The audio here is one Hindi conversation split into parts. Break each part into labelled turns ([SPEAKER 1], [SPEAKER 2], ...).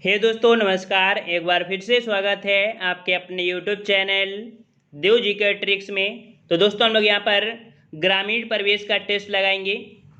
[SPEAKER 1] हे दोस्तों नमस्कार। एक बार फिर से स्वागत है आपके अपने यूट्यूब चैनल देव जी के ट्रिक्स में। तो दोस्तों हम लोग यहाँ पर ग्रामीण परिवेश का टेस्ट लगाएंगे,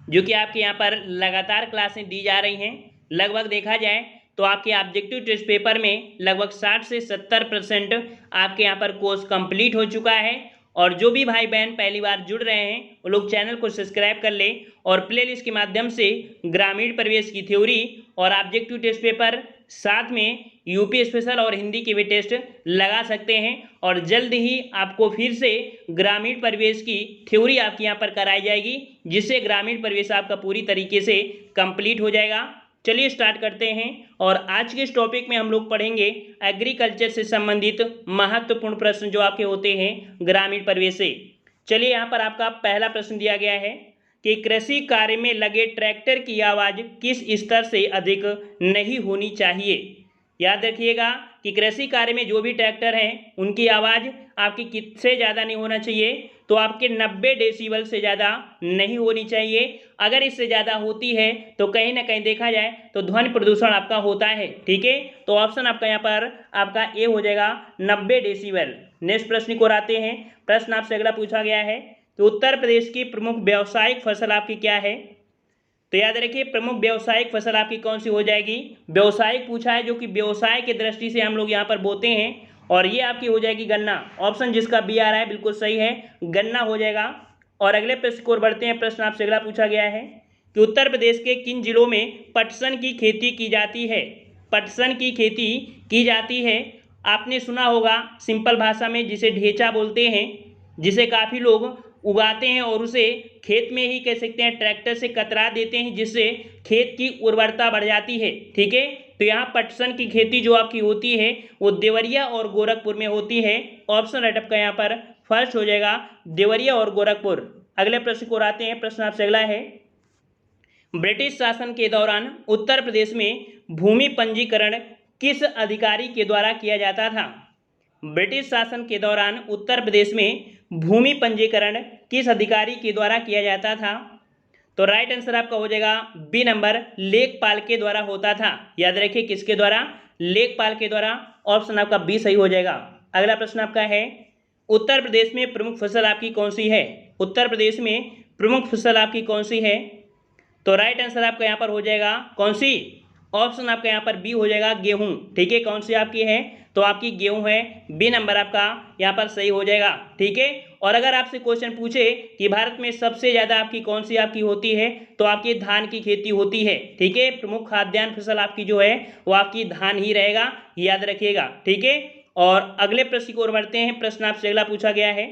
[SPEAKER 1] जो कि आपके यहाँ पर लगातार क्लासें दी जा रही हैं। लगभग देखा जाए तो आपके ऑब्जेक्टिव टेस्ट पेपर में लगभग 60 से 70% आपके यहाँ पर कोर्स कंप्लीट हो चुका है। और जो भी भाई बहन पहली बार जुड़ रहे हैं वो लोग चैनल को सब्सक्राइब कर लें और प्लेलिस्ट के माध्यम से ग्रामीण परिवेश की थ्योरी और ऑब्जेक्टिव टेस्ट पेपर साथ में यूपी स्पेशल और हिंदी के भी टेस्ट लगा सकते हैं। और जल्द ही आपको फिर से ग्रामीण परिवेश की थ्योरी आपके यहाँ पर कराई जाएगी, जिससे ग्रामीण परिवेश आपका पूरी तरीके से कंप्लीट हो जाएगा। चलिए स्टार्ट करते हैं। और आज के इस टॉपिक में हम लोग पढ़ेंगे एग्रीकल्चर से संबंधित महत्वपूर्ण प्रश्न जो आपके होते हैं ग्रामीण परिवेश से। चलिए यहाँ पर आपका पहला प्रश्न दिया गया है कि कृषि कार्य में लगे ट्रैक्टर की आवाज़ किस स्तर से अधिक नहीं होनी चाहिए। याद रखिएगा कि कृषि कार्य में जो भी ट्रैक्टर हैं उनकी आवाज़ आपकी किससे ज़्यादा नहीं होना चाहिए, तो आपके 90 डेसिबल से ज़्यादा नहीं होनी चाहिए। अगर इससे ज़्यादा होती है तो कहीं ना कहीं देखा जाए तो ध्वनि प्रदूषण आपका होता है। ठीक है, तो ऑप्शन आपका यहाँ पर आपका ए हो जाएगा 90 डेसिबल। नेक्स्ट प्रश्न को आते हैं। प्रश्न आपसे अगला पूछा गया है कि उत्तर प्रदेश की प्रमुख व्यावसायिक फसल आपकी क्या है। तो याद रखिए प्रमुख व्यावसायिक फसल आपकी कौन सी हो जाएगी। व्यवसायिक पूछा है, जो कि व्यवसाय की दृष्टि से हम लोग यहाँ पर बोते हैं, और ये आपकी हो जाएगी गन्ना। ऑप्शन जिसका बी आ रहा है बिल्कुल सही है, गन्ना हो जाएगा। और अगले प्रश्न की ओर बढ़ते हैं। प्रश्न आपसे अगला पूछा गया है कि उत्तर प्रदेश के किन जिलों में पटसन की खेती की जाती है। पटसन की खेती की जाती है, आपने सुना होगा सिंपल भाषा में जिसे ढेचा बोलते हैं, जिसे काफ़ी लोग उगाते हैं और उसे खेत में ही कह सकते हैं ट्रैक्टर से कतरा देते हैं, जिससे खेत की उर्वरता बढ़ जाती है। ठीक है, तो यहाँ पटसन की खेती जो आपकी होती है वो देवरिया और गोरखपुर में होती है। ऑप्शन राइट आपका यहाँ पर फर्स्ट हो जाएगा, देवरिया और गोरखपुर। अगले प्रश्न को आते हैं। प्रश्न आपसे अगला है, ब्रिटिश शासन के दौरान उत्तर प्रदेश में भूमि पंजीकरण किस अधिकारी के द्वारा किया जाता था। ब्रिटिश शासन के दौरान उत्तर प्रदेश में भूमि पंजीकरण किस अधिकारी के द्वारा किया जाता था। तो राइट आंसर आपका हो जाएगा बी नंबर, लेखपाल के द्वारा होता था। याद रखिए किसके द्वारा, लेखपाल के द्वारा। ऑप्शन आपका बी सही हो जाएगा। अगला प्रश्न आपका है, उत्तर प्रदेश में प्रमुख फसल आपकी कौन सी है। उत्तर प्रदेश में प्रमुख फसल आपकी कौन सी है। तो राइट आंसर आपका यहाँ पर हो जाएगा कौन सी, ऑप्शन आपका यहाँ पर बी हो जाएगा, गेहूं। ठीक है, कौन सी आपकी है, तो आपकी गेहूं है। बी नंबर आपका यहाँ पर सही हो जाएगा। ठीक है, और अगर आपसे क्वेश्चन पूछे कि भारत में सबसे ज़्यादा आपकी कौन सी आपकी होती है, तो आपकी धान की खेती होती है। ठीक है, प्रमुख खाद्यान्न फसल आपकी जो है वो आपकी धान ही रहेगा, याद रखिएगा। ठीक है, और अगले प्रश्न की ओर बढ़ते हैं। प्रश्न आपसे अगला पूछा गया है,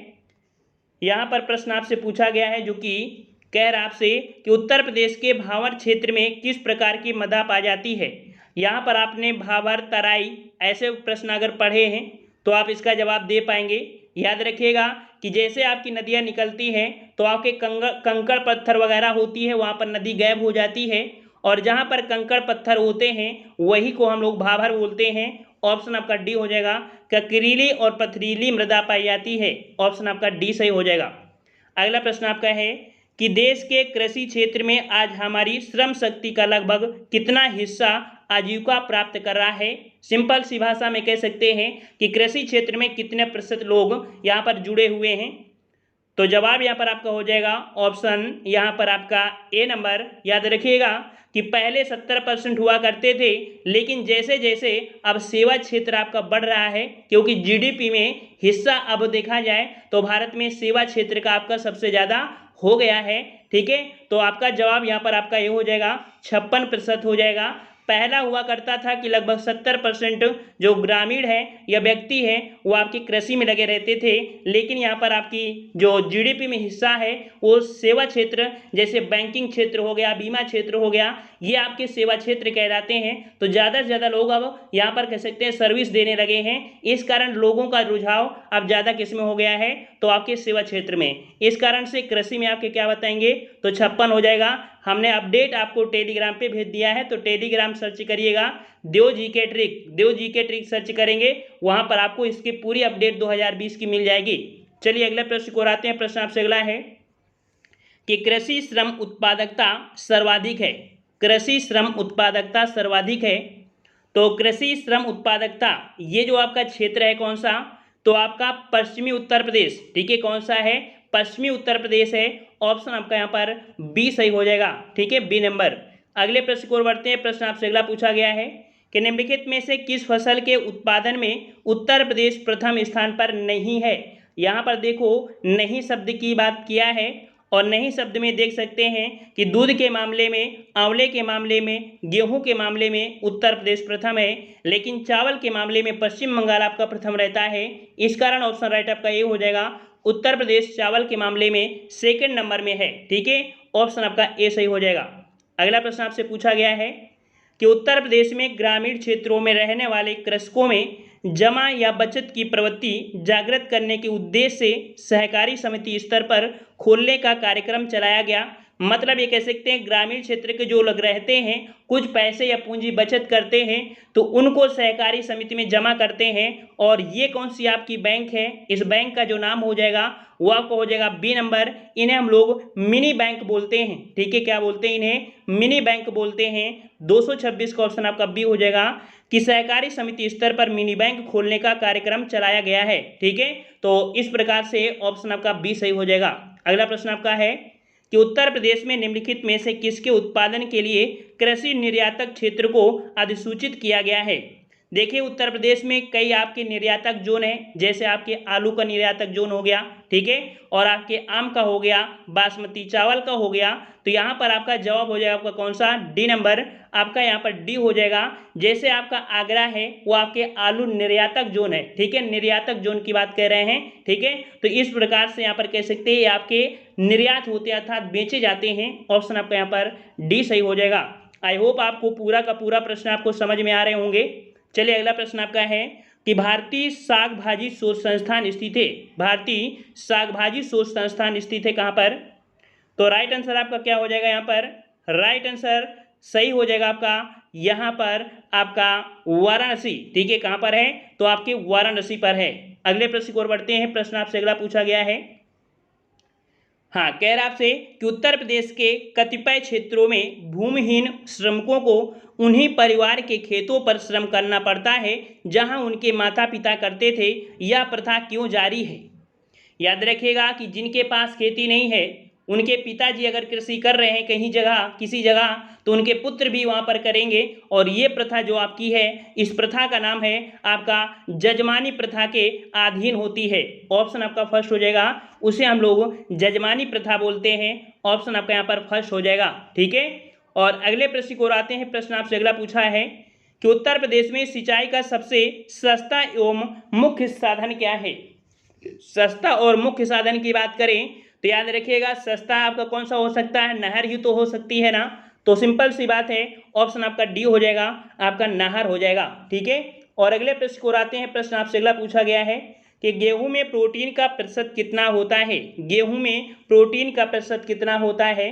[SPEAKER 1] यहाँ पर प्रश्न आपसे पूछा गया है जो कि कह रहा आपसे कि उत्तर प्रदेश के भावर क्षेत्र में किस प्रकार की मृदा पाई जाती है। यहाँ पर आपने भावर, तराई ऐसे प्रश्न अगर पढ़े हैं तो आप इसका जवाब दे पाएंगे। याद रखिएगा कि जैसे आपकी नदियाँ निकलती हैं तो आपके कंकड़ पत्थर वगैरह होती है, वहाँ पर नदी गायब हो जाती है, और जहाँ पर कंकड़ पत्थर होते हैं वही को हम लोग भावर बोलते हैं। ऑप्शन आपका डी हो जाएगा, ककरीली और पथरीली मृदा पाई जाती है। ऑप्शन आपका डी सही हो जाएगा। अगला प्रश्न आपका है कि देश के कृषि क्षेत्र में आज हमारी श्रम शक्ति का लगभग कितना हिस्सा आजीविका प्राप्त कर रहा है। सिंपल सी भाषा में कह सकते हैं कि कृषि क्षेत्र में कितने प्रतिशत लोग यहाँ पर जुड़े हुए हैं। तो जवाब यहाँ पर आपका हो जाएगा ऑप्शन यहाँ पर आपका ए नंबर। याद रखिएगा कि पहले 70% हुआ करते थे, लेकिन जैसे जैसे अब सेवा क्षेत्र आपका बढ़ रहा है, क्योंकि जीडीपी में हिस्सा अब देखा जाए तो भारत में सेवा क्षेत्र का आपका सबसे ज़्यादा हो गया है। ठीक है, तो आपका जवाब यहाँ पर आपका ये हो जाएगा 56% हो जाएगा। पहला हुआ करता था कि लगभग 70% जो ग्रामीण है या व्यक्ति है वो आपकी कृषि में लगे रहते थे, लेकिन यहाँ पर आपकी जो जीडीपी में हिस्सा है वो सेवा क्षेत्र, जैसे बैंकिंग क्षेत्र हो गया, बीमा क्षेत्र हो गया, ये आपके सेवा क्षेत्र कहलाते हैं। तो ज़्यादा से ज़्यादा लोग अब यहाँ पर कह सकते हैं सर्विस देने लगे हैं, इस कारण लोगों का रुझाव अब ज़्यादा किस में हो गया है, तो आपके सेवा क्षेत्र में। इस कारण से कृषि में आपके क्या बताएंगे, तो 56 हो जाएगा। हमने अपडेट आपको टेलीग्राम पे भेज दिया है, तो टेलीग्राम सर्च करिएगा देव जी के ट्रिक, देव जी के ट्रिक सर्च करेंगे, वहाँ पर आपको इसकी पूरी अपडेट 2020 की मिल जाएगी। चलिए अगले प्रश्न को आते हैं। प्रश्न आपसे अगला है कि कृषि श्रम उत्पादकता सर्वाधिक है। कृषि श्रम उत्पादकता सर्वाधिक है, तो कृषि श्रम उत्पादकता ये जो आपका क्षेत्र है कौन सा, तो आपका पश्चिमी उत्तर प्रदेश। ठीक है, कौन सा है, पश्चिमी उत्तर प्रदेश है। ऑप्शन आपका यहाँ पर बी सही हो जाएगा। ठीक है, बी नंबर। अगले प्रश्न की ओर बढ़ते हैं। प्रश्न आपसे अगला पूछा गया है कि निम्नलिखित में से किस फसल के उत्पादन में उत्तर प्रदेश प्रथम स्थान पर नहीं है। यहाँ पर देखो नहीं शब्द की बात किया है और नहीं शब्द में देख सकते हैं कि दूध के मामले में, आंवले के मामले में, गेहूं के मामले में उत्तर प्रदेश प्रथम है, लेकिन चावल के मामले में पश्चिम बंगाल आपका प्रथम रहता है। इस कारण ऑप्शन राइट आपका ये हो जाएगा, उत्तर प्रदेश चावल के मामले में सेकंड नंबर में है। ठीक है, ऑप्शन आपका ए सही हो जाएगा। अगला प्रश्न आपसे पूछा गया है कि उत्तर प्रदेश में ग्रामीण क्षेत्रों में रहने वाले कृषकों में जमा या बचत की प्रवृत्ति जागृत करने के उद्देश्य से सहकारी समिति स्तर पर खोलने का कार्यक्रम चलाया गया। मतलब ये कह सकते हैं ग्रामीण क्षेत्र के जो लोग रहते हैं कुछ पैसे या पूंजी बचत करते हैं तो उनको सहकारी समिति में जमा करते हैं। और ये कौन सी आपकी बैंक है, इस बैंक का जो नाम हो जाएगा वो आपको हो जाएगा बी नंबर। इन्हें हम लोग मिनी बैंक बोलते हैं। ठीक है, क्या बोलते हैं इन्हें, मिनी बैंक बोलते हैं। 226 का ऑप्शन आपका बी हो जाएगा कि सहकारी समिति स्तर पर मिनी बैंक खोलने का कार्यक्रम चलाया गया है। ठीक है, तो इस प्रकार से ऑप्शन आपका बी सही हो जाएगा। अगला प्रश्न आपका है कि उत्तर प्रदेश में निम्नलिखित में से किसके उत्पादन के लिए कृषि निर्यातक क्षेत्र को अधिसूचित किया गया है। देखिए उत्तर प्रदेश में कई आपके निर्यातक जोन हैं, जैसे आपके आलू का निर्यातक जोन हो गया। ठीक है, और आपके आम का हो गया, बासमती चावल का हो गया। तो यहाँ पर आपका जवाब हो जाएगा आपका कौन सा, डी नंबर। आपका यहाँ पर डी हो जाएगा। जैसे आपका आगरा है वो आपके आलू निर्यातक जोन है। ठीक है, निर्यातक जोन की बात कर रहे हैं। ठीक है, तो इस प्रकार से यहाँ पर कह सकते हैं आपके निर्यात होते अर्थात बेचे जाते हैं। ऑप्शन आपका यहाँ पर डी सही हो जाएगा। आई होप आपको पूरा का पूरा प्रश्न आपको समझ में आ रहे होंगे। चलिए अगला प्रश्न आपका है कि भारतीय शाक भाजी शोध संस्थान स्थित है। भारतीय शाक भाजी शोध संस्थान स्थित है कहाँ पर, तो राइट आंसर आपका क्या हो जाएगा, यहाँ पर राइट आंसर सही हो जाएगा आपका यहाँ पर आपका वाराणसी। ठीक है, कहाँ पर है, तो आपके वाराणसी पर है। अगले प्रश्न की ओर बढ़ते हैं। प्रश्न आपसे अगला पूछा गया है, हाँ कह रहा आपसे कि उत्तर प्रदेश के कतिपय क्षेत्रों में भूमिहीन श्रमिकों को उन्हीं परिवार के खेतों पर श्रम करना पड़ता है जहां उनके माता पिता करते थे। यह प्रथा क्यों जारी है। याद रखिएगा कि जिनके पास खेती नहीं है, उनके पिताजी अगर कृषि कर रहे हैं कहीं जगह किसी जगह, तो उनके पुत्र भी वहाँ पर करेंगे। और ये प्रथा जो आपकी है, इस प्रथा का नाम है आपका जजमानी प्रथा के अधीन होती है। ऑप्शन आपका फर्स्ट हो जाएगा, उसे हम लोग जजमानी प्रथा बोलते हैं। ऑप्शन आपका यहाँ पर फर्स्ट हो जाएगा। ठीक है, और अगले प्रश्न को आते हैं। प्रश्न आपसे अगला पूछा है कि उत्तर प्रदेश में सिंचाई का सबसे सस्ता एवं मुख्य साधन क्या है। सस्ता और मुख्य साधन की बात करें तो याद रखिएगा सस्ता आपका कौन सा हो सकता है, नहर ही तो हो सकती है ना। तो सिंपल सी बात है, ऑप्शन आपका डी हो जाएगा, आपका नहर हो जाएगा। ठीक है, और अगले प्रश्न को आते हैं। प्रश्न आपसे अगला पूछा गया है कि गेहूं में प्रोटीन का प्रतिशत कितना होता है। गेहूं में प्रोटीन का प्रतिशत कितना होता है,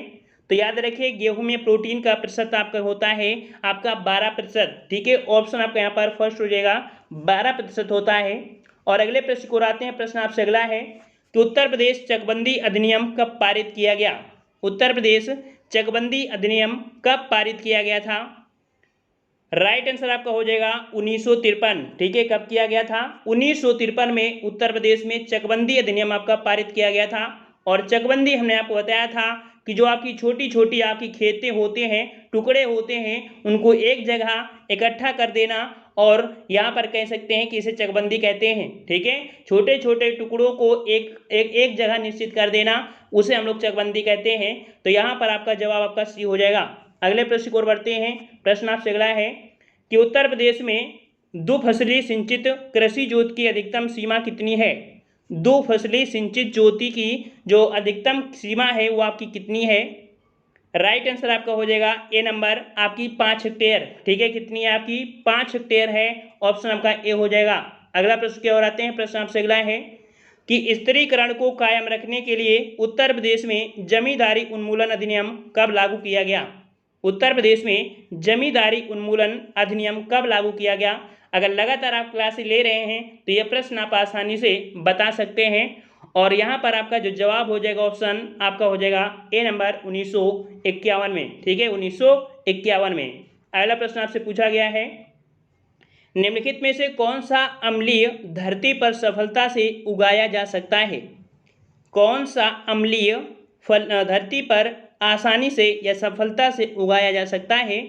[SPEAKER 1] तो याद रखिए गेहूं में प्रोटीन का प्रतिशत आपका होता है आपका 12%। ठीक है, ऑप्शन आपका यहाँ पर फर्स्ट हो जाएगा, 12% होता है। और अगले प्रश्न को आते हैं। प्रश्न आपसे अगला है कि उत्तर प्रदेश चकबंदी अधिनियम कब पारित किया गया। उत्तर प्रदेश चकबंदी अधिनियम कब पारित किया गया था। राइट आंसर आपका हो जाएगा 1953। ठीक है, कब किया गया था, 1953 में उत्तर प्रदेश में चकबंदी अधिनियम आपका पारित किया गया था। और चकबंदी हमने आपको बताया था कि जो आपकी छोटी छोटी आपकी खेतें होते हैं, टुकड़े होते हैं, उनको एक जगह इकट्ठा कर देना और यहाँ पर कह सकते हैं कि इसे चकबंदी कहते हैं। ठीक है, छोटे छोटे टुकड़ों को एक जगह निश्चित कर देना, उसे हम लोग चकबंदी कहते हैं। तो यहाँ पर आपका जवाब आपका सी हो जाएगा। अगले प्रश्न की ओर बढ़ते हैं। प्रश्न आपसे अगला है कि उत्तर प्रदेश में 2 फसली सिंचित कृषि जोत की अधिकतम सीमा कितनी है। 2 फसली सिंचित ज्योति की जो अधिकतम सीमा है वो आपकी कितनी है। राइट आंसर आपका हो जाएगा ए नंबर, आपकी 5 हेक्टेयर। ठीक है, कितनी है आपकी 5 हेक्टेयर है। ऑप्शन आपका ए हो जाएगा। अगला प्रश्न की ओर आते हैं। प्रश्न आपसे अगला है कि स्त्रीकरण को कायम रखने के लिए उत्तर प्रदेश में जमींदारी उन्मूलन अधिनियम कब लागू किया गया। उत्तर प्रदेश में जमींदारी उन्मूलन अधिनियम कब लागू किया गया। अगर लगातार आप क्लासेस ले रहे हैं तो यह प्रश्न आप आसानी से बता सकते हैं। और यहाँ पर आपका जो जवाब हो जाएगा ऑप्शन आपका हो जाएगा ए नंबर 1951 में। ठीक है, 1951 में। अगला प्रश्न आपसे पूछा गया है निम्नलिखित में से कौन सा अम्लीय धरती पर सफलता से उगाया जा सकता है? कौन सा अम्लीय फल धरती पर आसानी से या सफलता से उगाया जा सकता है?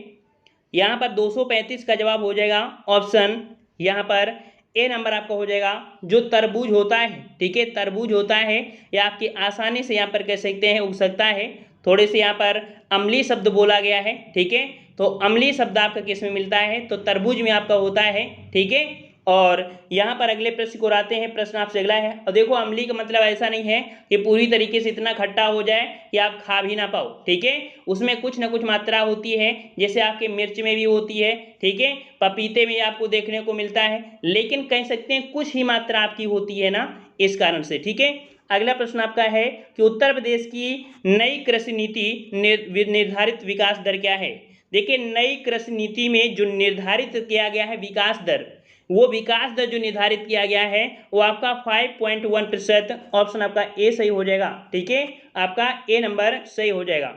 [SPEAKER 1] यहाँ पर 235 का जवाब हो जाएगा ऑप्शन यहाँ पर ए नंबर आपका हो जाएगा, जो तरबूज होता है। ठीक है, तरबूज होता है या आपकी आसानी से यहाँ पर कह सकते हैं उग सकता है। थोड़े से यहाँ पर अम्लीय शब्द बोला गया है। ठीक है, तो अम्लीय शब्द आपका किस में मिलता है? तो तरबूज में आपका होता है। ठीक है, और यहाँ पर अगले प्रश्न को आते हैं। प्रश्न आपसे अगला है, और देखो अम्लीय का मतलब ऐसा नहीं है कि पूरी तरीके से इतना खट्टा हो जाए कि आप खा भी ना पाओ। ठीक है, उसमें कुछ ना कुछ मात्रा होती है, जैसे आपके मिर्च में भी होती है। ठीक है, पपीते में आपको देखने को मिलता है, लेकिन कह सकते हैं कुछ ही मात्रा आपकी होती है ना, इस कारण से। ठीक है, अगला प्रश्न आपका है कि उत्तर प्रदेश की नई कृषि नीति निर्धारित विकास दर क्या है? देखिए, नई कृषि नीति में जो निर्धारित किया गया है विकास दर, वो विकास दर जो निर्धारित किया गया है वो आपका 5.1%। ऑप्शन आपका ए सही हो जाएगा। ठीक है, आपका ए नंबर सही हो जाएगा।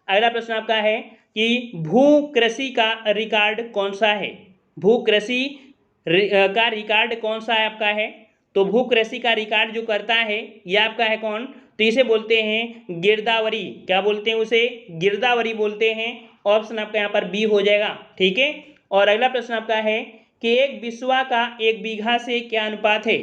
[SPEAKER 1] अगला प्रश्न आपका है कि भू कृषि का रिकॉर्ड कौन सा है? भू कृषि का रिकॉर्ड कौन सा है आपका है? तो भू कृषि का रिकॉर्ड जो करता है ये आपका है कौन? तो इसे बोलते हैं गिरदावरी। क्या बोलते हैं उसे? गिरदावरी बोलते हैं। ऑप्शन आपका यहाँ पर बी हो जाएगा। ठीक है, और अगला प्रश्न आपका है कि एक बिस्वा का एक बीघा से क्या अनुपात है?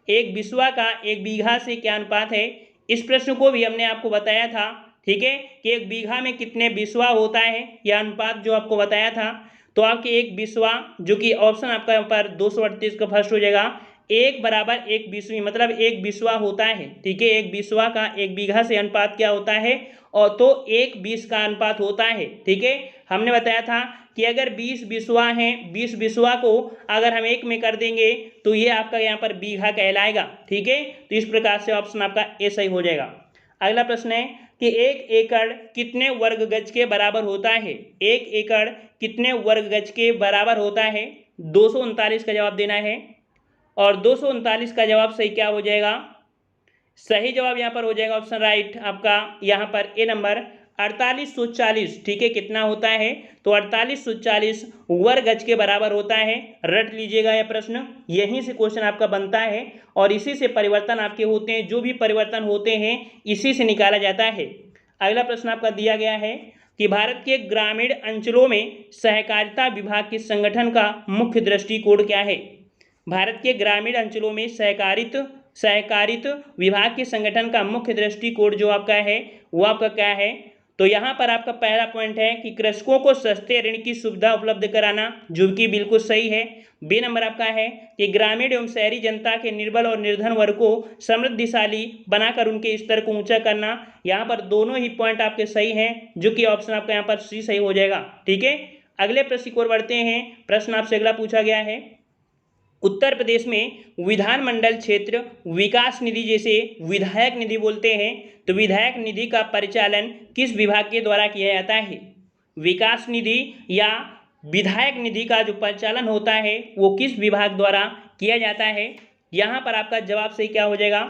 [SPEAKER 1] एक बिस्वा का एक बीघा से क्या अनुपात है? इस प्रश्न को भी हमने आपको बताया था। ठीक है, कि एक बीघा में कितने बिस्वा होता है, यह अनुपात जो आपको बताया था। तो आपके एक बिस्वा, जो कि ऑप्शन आपका यहाँ पर 238 का फर्स्ट हो जाएगा, 1 = 1 बिस्वी, मतलब एक बिस्वा होता है। ठीक है, एक बिस्वा का एक बीघा से अनुपात क्या होता है? और तो 1:20 का अनुपात होता है। ठीक है, हमने बताया था कि अगर 20 बिस्वा हैं, 20 बिस्वा को अगर हम 1 में कर देंगे तो ये आपका यहाँ पर बीघा कहलाएगा। ठीक है, तो इस प्रकार से ऑप्शन आपका ए सही हो जाएगा। अगला प्रश्न है कि 1 एकड़ कितने वर्ग गज के बराबर होता है? 1 एकड़ कितने वर्ग गज के बराबर होता है? 239 का जवाब देना है, और 239 का जवाब सही क्या हो जाएगा? सही जवाब यहाँ पर हो जाएगा ऑप्शन राइट आपका यहाँ पर ए नंबर 4840। ठीक है, कितना होता है? तो 4840 वर्ग गज के बराबर होता है। रट लीजिएगा यह प्रश्न, यहीं से क्वेश्चन आपका बनता है और इसी से परिवर्तन आपके होते हैं। जो भी परिवर्तन होते हैं इसी से निकाला जाता है। अगला प्रश्न आपका दिया गया है कि भारत के ग्रामीण अंचलों में सहकारिता विभाग के संगठन का मुख्य दृष्टिकोण क्या है? भारत के ग्रामीण अंचलों में सहकारित विभाग के संगठन का मुख्य दृष्टिकोण जो आपका है वो आपका क्या है? तो यहाँ पर आपका पहला पॉइंट है कि कृषकों को सस्ते ऋण की सुविधा उपलब्ध कराना, जो कि बिल्कुल सही है। बी नंबर आपका है कि ग्रामीण एवं शहरी जनता के निर्बल और निर्धन वर्ग को समृद्धिशाली बनाकर उनके स्तर को ऊंचा करना। यहाँ पर दोनों ही पॉइंट आपके सही हैं, जो कि ऑप्शन आपका यहाँ पर सी सही हो जाएगा। ठीक है, अगले प्रश्न की ओर बढ़ते हैं। प्रश्न आपसे अगला पूछा गया है, उत्तर प्रदेश में विधानमंडल क्षेत्र विकास निधि, जैसे विधायक निधि बोलते हैं, तो विधायक निधि का परिचालन किस विभाग के द्वारा किया जाता है? विकास निधि या विधायक निधि का जो परिचालन होता है वो किस विभाग द्वारा किया जाता है? यहाँ पर आपका जवाब सही क्या हो जाएगा?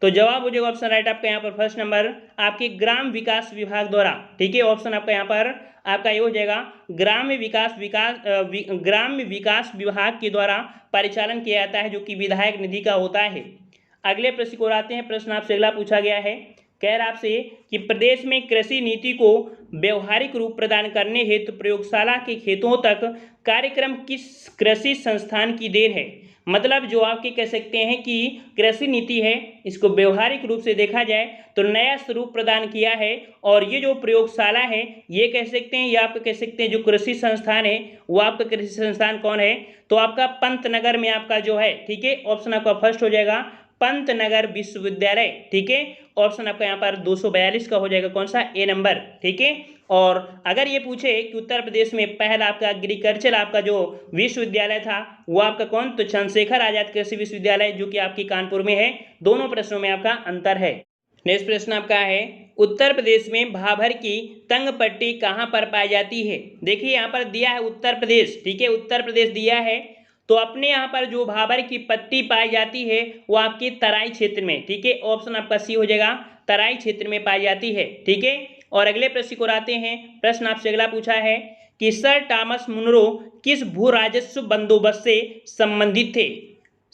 [SPEAKER 1] तो जवाब हो जाएगा ऑप्शन राइट आपका यहाँ पर फर्स्ट नंबर आपके ग्राम विकास विभाग द्वारा। ठीक है, ऑप्शन आपका यहाँ पर आपका ये हो जाएगा ग्राम्य विकास विभाग के द्वारा परिचालन किया जाता है, जो कि विधायक निधि का होता है। अगले प्रश्न को आते हैं। प्रश्न आपसे अगला पूछा गया है, कह रहा आपसे कि प्रदेश में कृषि नीति को व्यवहारिक रूप प्रदान करने हेतु प्रयोगशाला के खेतों तक कार्यक्रम किस कृषि संस्थान की देन है? मतलब जो आपके कह सकते हैं कि कृषि नीति है, इसको व्यवहारिक रूप से देखा जाए तो नया स्वरूप प्रदान किया है, और ये जो प्रयोगशाला है ये कह सकते हैं, ये आपका कह सकते हैं जो कृषि संस्थान है वो आपका कृषि संस्थान कौन है? तो आपका पंतनगर में आपका जो है। ठीक है, ऑप्शन आपका फर्स्ट हो जाएगा पंतनगर विश्वविद्यालय। ठीक है, ऑप्शन आपका यहाँ पर 242 का हो जाएगा, कौन सा? ए नंबर। ठीक है, और अगर ये पूछे कि उत्तर प्रदेश में पहला आपका एग्रीकल्चर आपका जो विश्वविद्यालय था वो आपका कौन? तो चंद्रशेखर आजाद कृषि विश्वविद्यालय, जो कि आपकी कानपुर में है। दोनों प्रश्नों में आपका अंतर है। नेक्स्ट प्रश्न आपका है, उत्तर प्रदेश में भाभर की तंग पट्टी कहाँ पर पाई जाती है? देखिए यहाँ पर दिया है उत्तर प्रदेश। ठीक है, उत्तर प्रदेश दिया है, तो अपने यहाँ पर जो भाभर की पट्टी पाई जाती है वो आपकी तराई क्षेत्र में। ठीक है, ऑप्शन आपका सी हो जाएगा, तराई क्षेत्र में पाई जाती है। ठीक है, और अगले प्रश्न को आते हैं। प्रश्न आपसे अगला पूछा है कि सर टॉमस मुनरो किस भू राजस्व बंदोबस्त से संबंधित थे।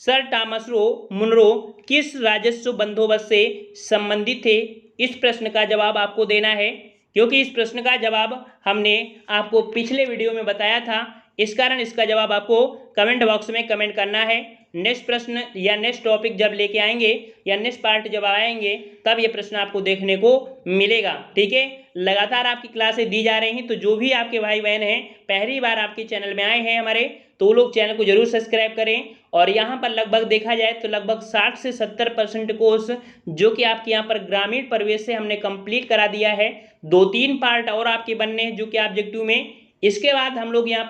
[SPEAKER 1] सर टॉमस मुनरो किस राजस्व बंदोबस्त से संबंधित थे। इस प्रश्न का जवाब आपको देना है, क्योंकि इस प्रश्न का जवाब हमने आपको पिछले वीडियो में बताया था। इस कारण इसका जवाब आपको कमेंट बॉक्स में कमेंट करना है। नेक्स्ट प्रश्न या नेक्स्ट टॉपिक जब लेके आएंगे या नेक्स्ट पार्ट जब आएंगे तब ये प्रश्न आपको देखने को मिलेगा। ठीक है, लगातार आपकी क्लासें दी जा रही हैं, तो जो भी आपके भाई बहन हैं पहली बार आपके चैनल में आए हैं हमारे, तो वो लोग चैनल को जरूर सब्सक्राइब करें। और यहाँ पर लगभग देखा जाए तो लगभग 60 से 70% कोर्स जो कि आपके यहाँ पर ग्रामीण परिवेश से हमने कंप्लीट करा दिया है। 2-3 पार्ट और आपके बनने हैं जो कि ऑब्जेक्टिव में। इसके बाद हम लोग यहाँ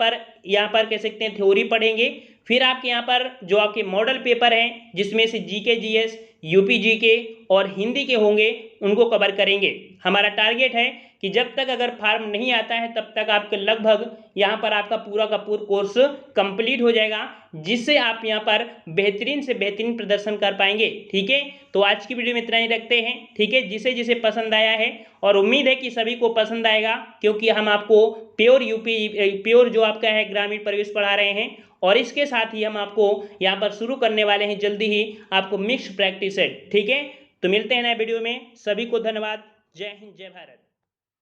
[SPEAKER 1] पर कह सकते हैं थ्योरी पढ़ेंगे। फिर आपके यहाँ पर जो आपके मॉडल पेपर हैं जिसमें से जीके जीएस, यूपी जीके और हिंदी के होंगे, उनको कवर करेंगे। हमारा टारगेट है कि जब तक अगर फॉर्म नहीं आता है तब तक आपके लगभग यहाँ पर आपका पूरा का पूरा कोर्स कंप्लीट हो जाएगा, जिससे आप यहाँ पर बेहतरीन से बेहतरीन प्रदर्शन कर पाएंगे। ठीक है, तो आज की वीडियो में इतना ही रखते हैं। ठीक है, जिसे जिसे पसंद आया है, और उम्मीद है कि सभी को पसंद आएगा, क्योंकि हम आपको प्योर जो आपका है ग्रामीण परिवेश पढ़ा रहे हैं। और इसके साथ ही हम आपको यहाँ पर शुरू करने वाले हैं जल्दी ही आपको मिक्स प्रैक्टिस सेट। ठीक है, तो मिलते हैं नए वीडियो में। सभी को धन्यवाद। जय हिंद, जय भारत।